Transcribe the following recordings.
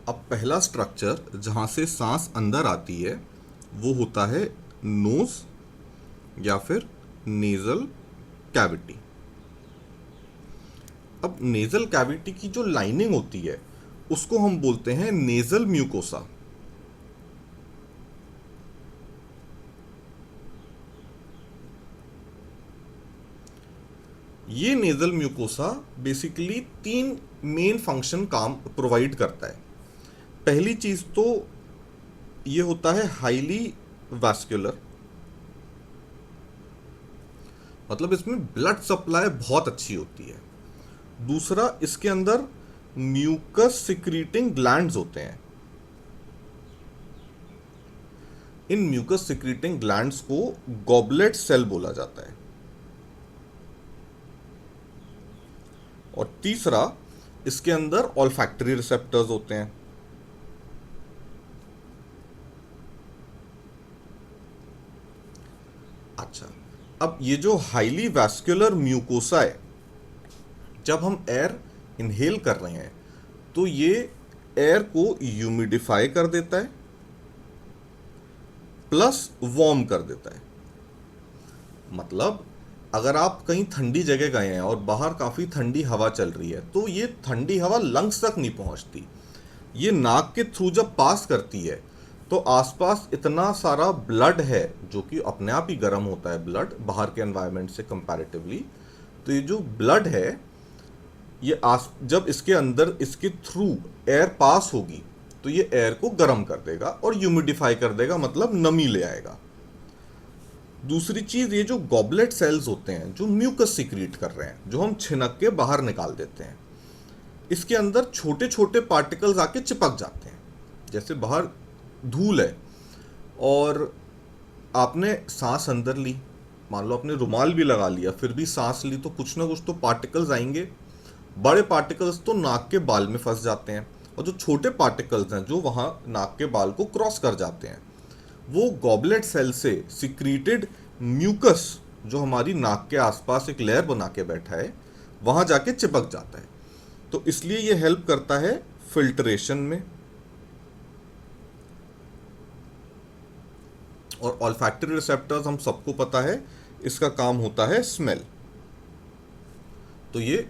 अब पहला स्ट्रक्चर जहां से सांस अंदर आती है वो होता है नोज या फिर नेजल कैविटी। अब नेजल कैविटी की जो लाइनिंग होती है उसको हम बोलते हैं नेजल म्यूकोसा। ये नेजल म्यूकोसा बेसिकली तीन मेन फंक्शन काम प्रोवाइड करता है। पहली चीज तो ये होता है हाईली वैस्कुलर, मतलब इसमें ब्लड सप्लाई बहुत अच्छी होती है। दूसरा, इसके अंदर म्यूकस सिक्रीटिंग ग्लैंड्स होते हैं। इन म्यूकस सिक्रीटिंग ग्लैंड्स को गॉबलेट सेल बोला जाता है। और तीसरा, इसके अंदर ऑल्फैक्टरी रिसेप्टर्स होते हैं। अच्छा, अब ये जो हाईली वैस्कुलर म्यूकोसा है, जब हम एयर इनहेल कर रहे हैं तो ये एयर को ह्यूमिडिफाई कर देता है प्लस वार्म कर देता है। मतलब अगर आप कहीं ठंडी जगह गए हैं और बाहर काफ़ी ठंडी हवा चल रही है तो ये ठंडी हवा लंग्स तक नहीं पहुंचती। ये नाक के थ्रू जब पास करती है तो आसपास इतना सारा ब्लड है जो कि अपने आप ही गर्म होता है, ब्लड बाहर के एनवायरनमेंट से कंपैरेटिवली। तो ये जो ब्लड है ये जब इसके अंदर इसके थ्रू एयर पास होगी तो ये एयर को गर्म कर देगा और ह्यूमिडिफाई कर देगा, मतलब नमी ले आएगा। दूसरी चीज, ये जो गॉबलेट सेल्स होते हैं जो म्यूकस सिक्रीट कर रहे हैं, जो हम छिनक के बाहर निकाल देते हैं, इसके अंदर छोटे छोटे पार्टिकल्स आके चिपक जाते हैं। जैसे बाहर धूल है और आपने सांस अंदर ली, मान लो आपने रुमाल भी लगा लिया फिर भी सांस ली, तो कुछ ना कुछ तो पार्टिकल्स आएंगे। बड़े पार्टिकल्स तो नाक के बाल में फंस जाते हैं और जो छोटे पार्टिकल्स हैं जो वहाँ नाक के बाल को क्रॉस कर जाते हैं वो गॉबलेट सेल से सिक्रीटेड म्यूकस जो हमारी नाक के आसपास एक लेयर बना के बैठा है वहाँ जाके चिपक जाता है। तो इसलिए ये हेल्प करता है फिल्ट्रेशन में। और ऑल्फैक्टरी रिसेप्टर्स हम सबको पता है इसका काम होता है स्मेल। तो ये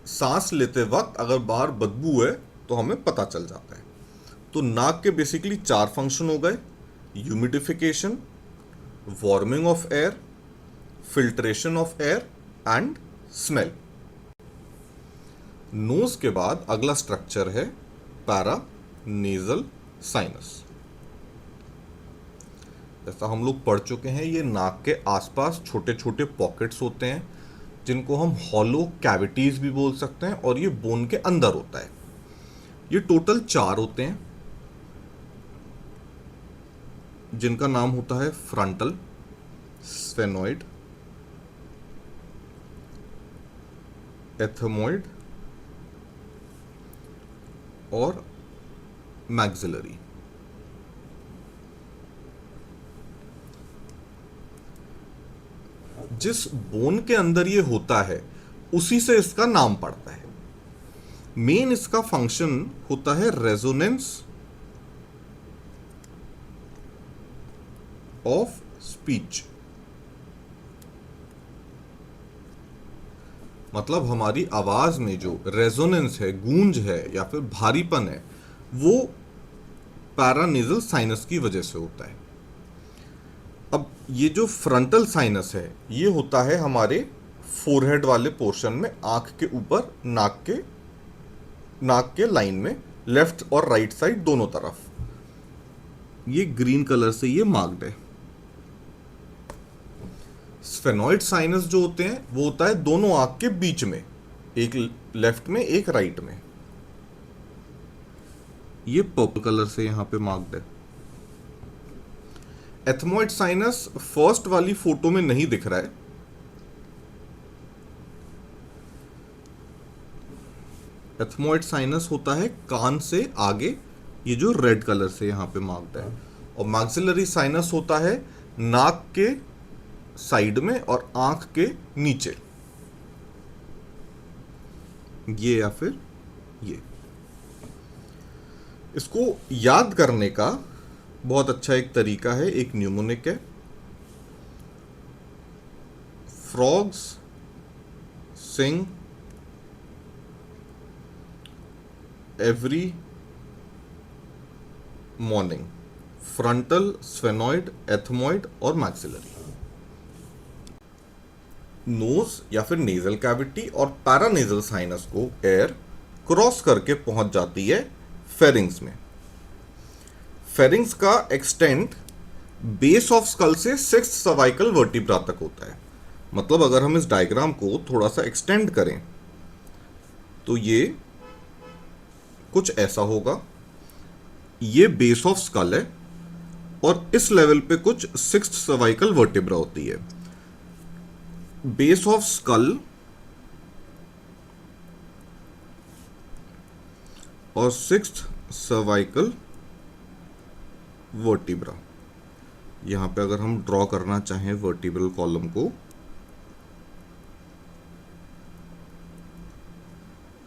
सांस लेते वक्त अगर बाहर बदबू है तो हमें पता चल जाता है। तो नाक के बेसिकली चार फंक्शन हो गए: humidification, warming of air, filtration of air and smell. Nose के बाद अगला स्ट्रक्चर है पैरानेजल साइनस। जैसा हम लोग पढ़ चुके हैं, ये नाक के आसपास छोटे छोटे पॉकेट्स होते हैं जिनको हम हॉलो कैविटीज भी बोल सकते हैं, और ये बोन के अंदर होता है। ये टोटल 4 होते हैं जिनका नाम होता है फ्रंटल, स्फेनॉइड, एथमोइड और मैक्सिलरी। जिस बोन के अंदर ये होता है उसी से इसका नाम पड़ता है। मेन इसका फंक्शन होता है रेजोनेंस ऑफ स्पीच, मतलब हमारी आवाज में जो रेजोनेंस है, गूंज है या फिर भारीपन है, वो पैरानेजल साइनस की वजह से होता है। अब ये जो फ्रंटल साइनस है ये होता है हमारे फोरहेड वाले पोर्शन में, आंख के ऊपर, नाक के लाइन में, लेफ्ट और राइट साइड दोनों तरफ। ये ग्रीन कलर से ये मार्क्ड है। स्फेनॉइड साइनस जो होते हैं वो होता है दोनों आंख के बीच में, एक लेफ्ट में एक राइट में। ये पर्पल कलर से यहां पे मार्क्ड है। एथमोइड साइनस फर्स्ट वाली फोटो में नहीं दिख रहा है। एथमोइड साइनस होता है कान से आगे, ये जो रेड कलर से यहां पे मार्क्ड है। और मैक्सिलरी साइनस होता है नाक के साइड में और आंख के नीचे। ये या फिर ये। इसको याद करने का बहुत अच्छा एक तरीका है, एक न्यूमोनिक है, frogs sing every morning, frontal, sphenoid, ethmoid और मैक्सिलरी। नोज या फिर नेजल कैविटी और पैरानेजल साइनस को एयर क्रॉस करके पहुंच जाती है फेरिंग्स में। फेरिंग्स का एक्सटेंट बेस ऑफ स्कल से सिक्स्थ सर्वाइकल वर्टिब्रा तक होता है। मतलब अगर हम इस डायग्राम को थोड़ा सा एक्सटेंड करें तो ये कुछ ऐसा होगा। ये बेस ऑफ स्कल है और इस लेवल पे कुछ सिक्स्थ सर्वाइकल वर्टिब्रा होती है। बेस ऑफ स्कल और सिक्स्थ सर्वाइकल वर्टिब्रा, यहां पे अगर हम ड्रॉ करना चाहें वर्टिब्रल कॉलम को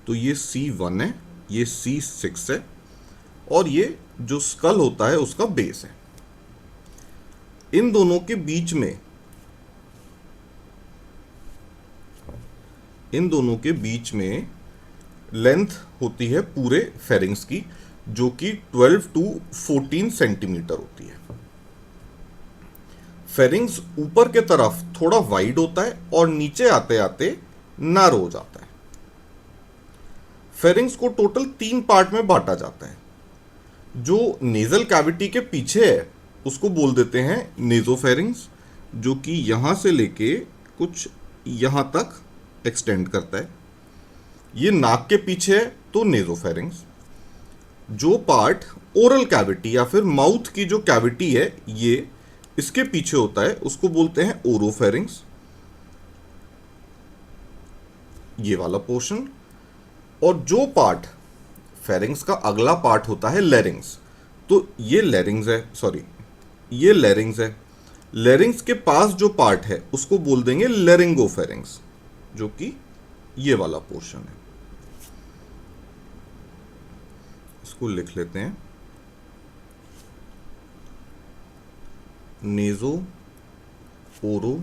तो ये C1 है, ये C6 है और ये जो स्कल होता है उसका बेस है। इन दोनों के बीच में लेंथ होती है पूरे फेरिंग्स की, जो कि 12 टू 14 सेंटीमीटर होती है। फेरिंग्स ऊपर के तरफ थोड़ा वाइड होता है और नीचे आते आते नैरो हो जाता है। फेरिंग्स को टोटल 3 पार्ट में बांटा जाता है। जो नेजल कैविटी के पीछे है उसको बोल देते हैं नेजोफेरिंग्स, जो कि यहां से लेके कुछ यहां तक एक्सटेंड करता है। ये नाक के पीछे है तो नेजोफेरिंग्स। जो पार्ट ओरल कैविटी या फिर माउथ की जो कैविटी है ये इसके पीछे होता है उसको बोलते हैं ओरोफेरिंग्स, ये वाला पोर्शन। और जो पार्ट फेरिंग्स का अगला पार्ट होता है लेरिंग्स, तो ये लेरिंग्स है, सॉरी ये लेरिंग्स है। लेरिंग्स के पास जो पार्ट है उसको बोल देंगे लेरिंगोफेरिंग्स, जो कि ये वाला पोर्शन है। इसको लिख लेते हैं नेजो ओरो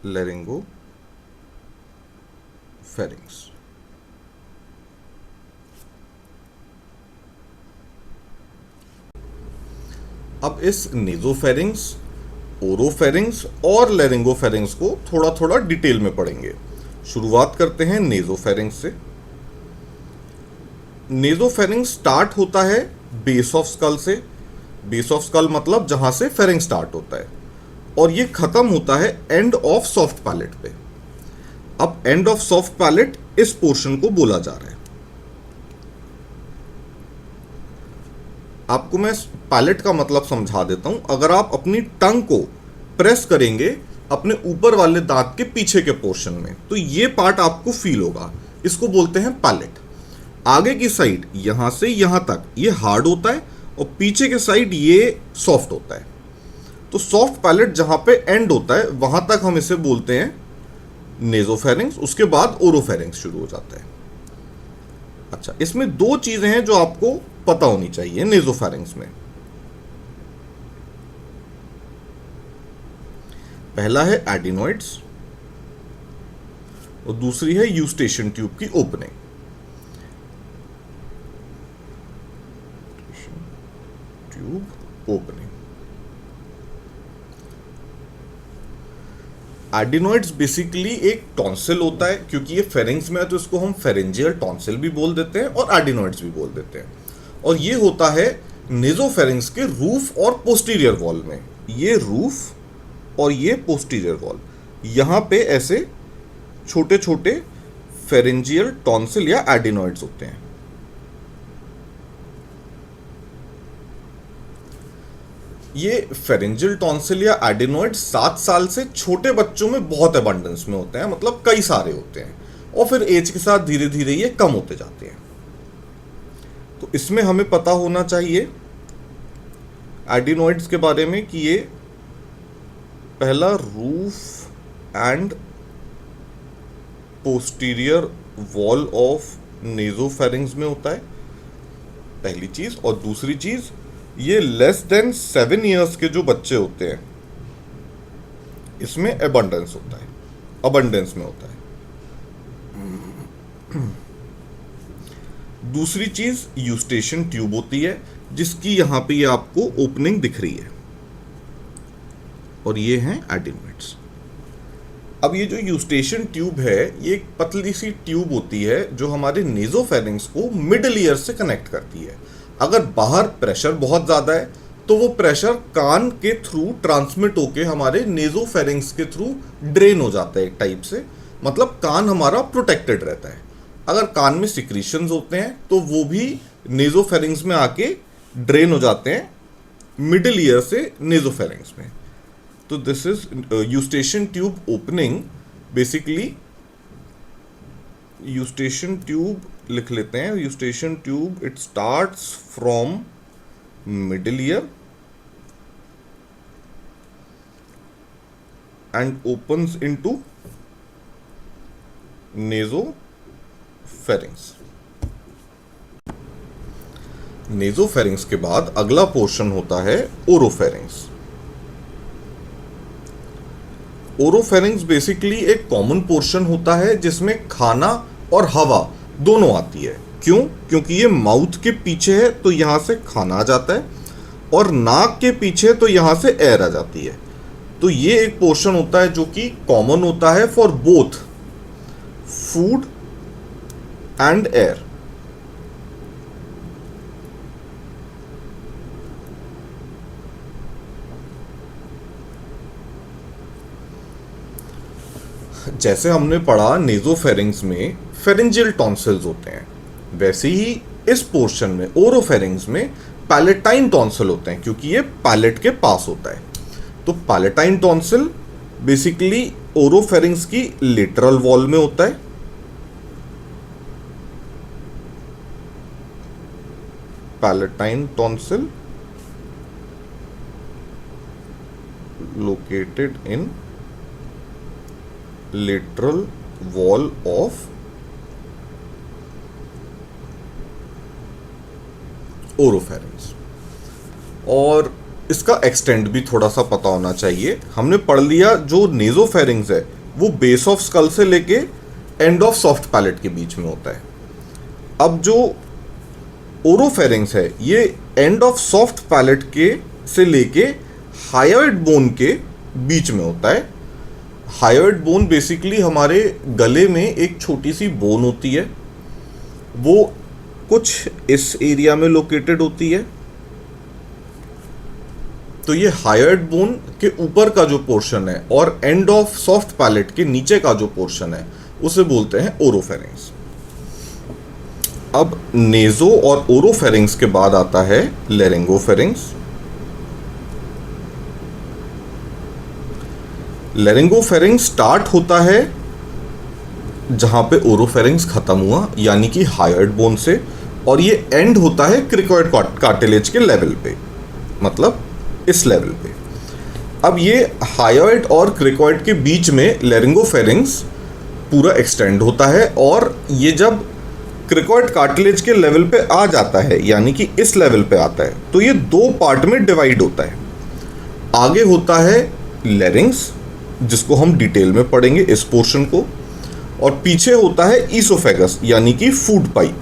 लेरिंगो फेरिंग्स। अब इस नेजोफेरिंग्स, ओरोफेरिंग्स और लेरिंगोफेरिंग्स को थोड़ा थोड़ा डिटेल में पढ़ेंगे। शुरुआत करते हैं नेजोफेरिंग्स से। नेजोफेरिंग्स स्टार्ट होता है बेस ऑफ स्कल से। बेस ऑफ स्कल मतलब जहां से फेरिंग स्टार्ट होता है, और ये खत्म होता है एंड ऑफ सॉफ्ट पैलेट पे। अब एंड ऑफ सॉफ्ट पैलेट इस पोर्शन को बोला जा रहा है। आपको मैं पैलेट का मतलब समझा देता हूं। अगर आप अपनी टंग को प्रेस करेंगे अपने ऊपर वाले दांत के पीछे के पोर्शन में, तो ये पार्ट आपको फील होगा, इसको बोलते हैं पैलेट। आगे की साइड यहां से यहां तक ये हार्ड होता है और पीछे के साइड ये सॉफ्ट होता है। तो सॉफ्ट पैलेट जहां पे एंड होता है वहां तक हम इसे बोलते हैं नेजोफेरिंग्स। उसके बाद ओरोफेरिंग्स शुरू हो जाता है। अच्छा, इसमें 2 चीजें हैं जो आपको पता होनी चाहिए नेजोफेरिंग्स में। पहला है एडिनॉइड्स और दूसरी है यूस्टेशन ट्यूब की opening. Tube opening. Adenoids basically एक टॉन्सिल होता है, क्योंकि ये फेरिंग्स में है तो इसको हम फेरेंजियल टॉन्सिल भी बोल देते हैं और एडिनॉइड्स भी बोल देते हैं। और ये होता है नेजोफेरिंग्स के रूफ और पोस्टीरियर वॉल में। ये रूफ और ये पोस्टीरियर वॉल, यहां पे ऐसे छोटे छोटे फेरेंजियल टॉन्सिल या एडिनॉइड्स होते हैं। ये फेरेंजियल टॉन्सिल या एडिनॉइड 7 साल से छोटे बच्चों में बहुत अबंडेंस में होते हैं, मतलब कई सारे होते हैं, और फिर एज के साथ धीरे धीरे ये कम होते जाते हैं। तो इसमें हमें पता होना चाहिए एडिनॉइड्स के बारे में कि ये पहला roof and posterior wall of nasopharynx में होता है, पहली चीज। और दूसरी चीज, ये लेस देन 7 इयर्स के जो बच्चे होते हैं इसमें अबंडेंस में होता है। दूसरी चीज यूस्टेशन ट्यूब होती है, जिसकी यहां पे ये आपको ओपनिंग दिख रही है, और ये हैं एडिनोइड्स। अब ये जो यूस्टेशन ट्यूब है, ये एक पतली सी ट्यूब होती है जो हमारे नेजोफेरिंग्स को मिडल ईयर से कनेक्ट करती है। अगर बाहर प्रेशर बहुत ज़्यादा है तो वो प्रेशर कान के थ्रू ट्रांसमिट होके हमारे नेजोफेरिंग्स के थ्रू ड्रेन हो जाता है एक टाइप से, मतलब कान हमारा प्रोटेक्टेड रहता है। अगर कान में सिक्रीशंस होते हैं तो वो भी नेजोफेरिंग्स में आके ड्रेन हो जाते हैं मिडल ईयर से नेजोफेरिंग्स में। तो this is Eustachian tube opening. Basically Eustachian tube लिख लेते हैं। Eustachian tube it starts from middle ear and opens into nasopharynx. Nasopharynx के बाद अगला पोर्शन होता है ओरोफेरिंग्स। ओरोफेरिंग्स बेसिकली एक कॉमन पोर्शन होता है जिसमें खाना और हवा दोनों आती है। क्यों? क्योंकि ये माउथ के पीछे है तो यहां से खाना आ जाता है, और नाक के पीछे तो यहां से एयर आ जाती है। तो ये एक पोर्शन होता है जो कि कॉमन होता है for both food and air. जैसे हमने पढ़ा नेजोफेरिंग्स में फेरिंजियल टॉन्सिल्स होते हैं, वैसे ही इस पोर्शन में ओरोफेरिंग्स में पैलेटाइन टॉन्सिल होते हैं, क्योंकि ये पैलेट के पास होता है। तो पैलेटाइन टॉन्सिल बेसिकली ओरोफेरिंग्स की लेटरल वॉल में होता है। Palatine tonsil located in lateral wall of oropharynx. और इसका एक्सटेंड भी थोड़ा सा पता होना चाहिए। हमने पढ़ लिया जो नेजोफेरिंग्स है वो बेस ऑफ स्कल से लेके एंड ऑफ सॉफ्ट पैलेट के बीच में होता है। अब जो ओरोफेरिंग्स है ये एंड ऑफ सॉफ्ट पैलेट के से लेके हायोइड बोन के बीच में होता है। हायोइड बोन बेसिकली हमारे गले में एक छोटी सी बोन होती है, वो कुछ इस एरिया में लोकेटेड होती है। तो ये हायोइड बोन के ऊपर का जो पोर्शन है और एंड ऑफ सॉफ्ट पैलेट के नीचे का जो पोर्शन है उसे बोलते हैं ओरोफेरिंग्स। अब नेजो और ओरोफेरिंग्स के बाद आता है लेरिंगोफेरिंग्स। लेरिंगोफेरिंग्स स्टार्ट होता है जहां पे ओरोफेरिंग्स खत्म हुआ, यानी कि हायोइड बोन से, और ये एंड होता है क्रिकॉइड कार्टिलेज के लेवल पे, मतलब इस लेवल पे। अब ये हायोइड और क्रिकॉइड के बीच में लेरिंगोफेरिंग्स पूरा एक्सटेंड होता है, और ये जब क्रिकॉइड कार्टिलेज के लेवल पे आ जाता है, यानी कि इस लेवल पे आता है, तो ये दो पार्ट में डिवाइड होता है। आगे होता है लेरिंग्स, जिसको हम डिटेल में पढ़ेंगे इस पोर्शन को, और पीछे होता है ईसोफेगस यानी कि फूड पाइप।